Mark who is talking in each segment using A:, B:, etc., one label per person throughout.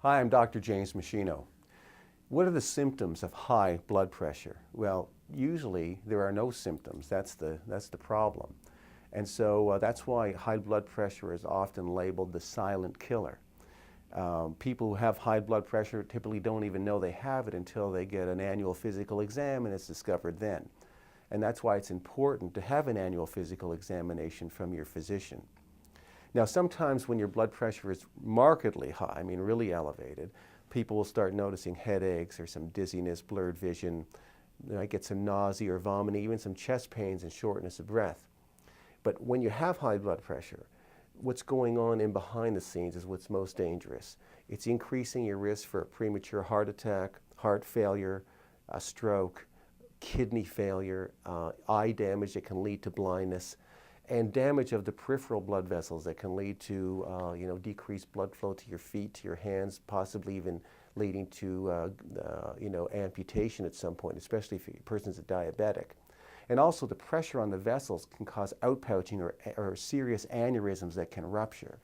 A: Hi, I'm Dr. James Meschino. What are the symptoms of high blood pressure? Well, usually there are no symptoms. That's the problem. And so that's why high blood pressure is often labeled the silent killer. People who have high blood pressure typically don't even know they have it until they get an annual physical exam, and it's discovered then. And that's why it's important to have an annual physical examination from your physician. Now, sometimes when your blood pressure is markedly high, I mean really elevated, people will start noticing headaches or some dizziness, blurred vision. They might get some nausea or vomiting, even some chest pains and shortness of breath. But when you have high blood pressure, what's going on in behind the scenes is what's most dangerous. It's increasing your risk for a premature heart attack, heart failure, a stroke, kidney failure, eye damage that can lead to blindness, and damage of the peripheral blood vessels that can lead to decreased blood flow to your feet, to your hands, possibly even leading to amputation at some point, especially if a person's a diabetic. And also the pressure on the vessels can cause outpouching or serious aneurysms that can rupture.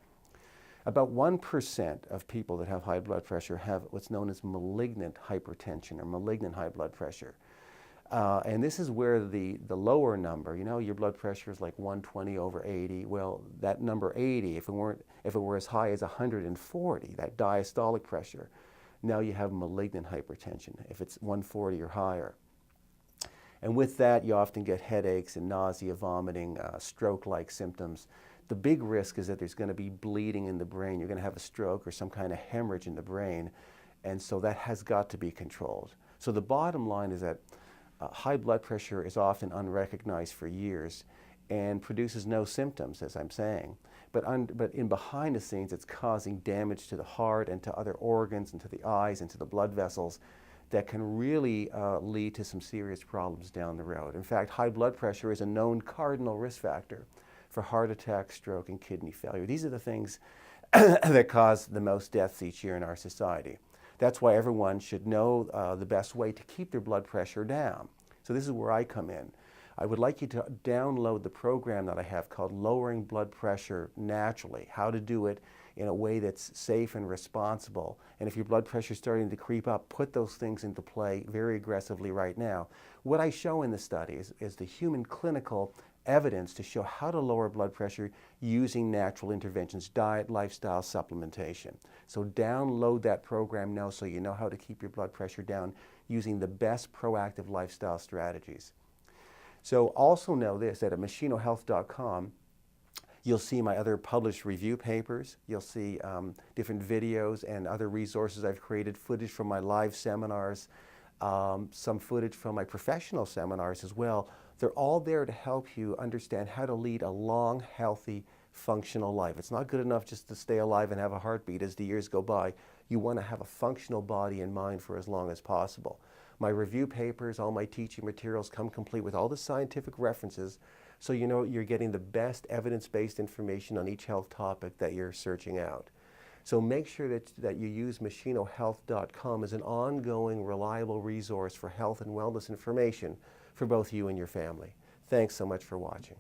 A: About 1% of people that have high blood pressure have what's known as malignant hypertension or malignant high blood pressure. And this is where the lower number, your blood pressure is like 120 over 80. Well, that number 80, if it were as high as 140, that diastolic pressure, now you have malignant hypertension, if it's 140 or higher. And with that, you often get headaches and nausea, vomiting, stroke-like symptoms. The big risk is that there's going to be bleeding in the brain. You're going to have a stroke or some kind of hemorrhage in the brain. And so that has got to be controlled. So the bottom line is that high blood pressure is often unrecognized for years and produces no symptoms, as I'm saying. But in behind the scenes, it's causing damage to the heart and to other organs and to the eyes and to the blood vessels that can really lead to some serious problems down the road. In fact, high blood pressure is a known cardinal risk factor for heart attack, stroke, and kidney failure. These are the things that cause the most deaths each year in our society. That's why everyone should know the best way to keep their blood pressure down. So this is where I come in. I would like you to download the program that I have called Lowering Blood Pressure Naturally, how to do it in a way that's safe and responsible. And if your blood pressure is starting to creep up, put those things into play very aggressively right now. What I show in the study is the human clinical evidence to show how to lower blood pressure using natural interventions, diet, lifestyle, supplementation. So download that program now so you know how to keep your blood pressure down using the best proactive lifestyle strategies. So also know this, that at meschinohealth.com, you'll see my other published review papers. You'll see different videos and other resources I've created, footage from my live seminars, some footage from my professional seminars as well. They're all there to help you understand how to lead a long, healthy, functional life. It's not good enough just to stay alive and have a heartbeat as the years go by. You want to have a functional body and mind for as long as possible. My review papers, all my teaching materials come complete with all the scientific references, so you know you're getting the best evidence-based information on each health topic that you're searching out. So make sure that you use meschinohealth.com as an ongoing, reliable resource for health and wellness information for both you and your family. Thanks so much for watching.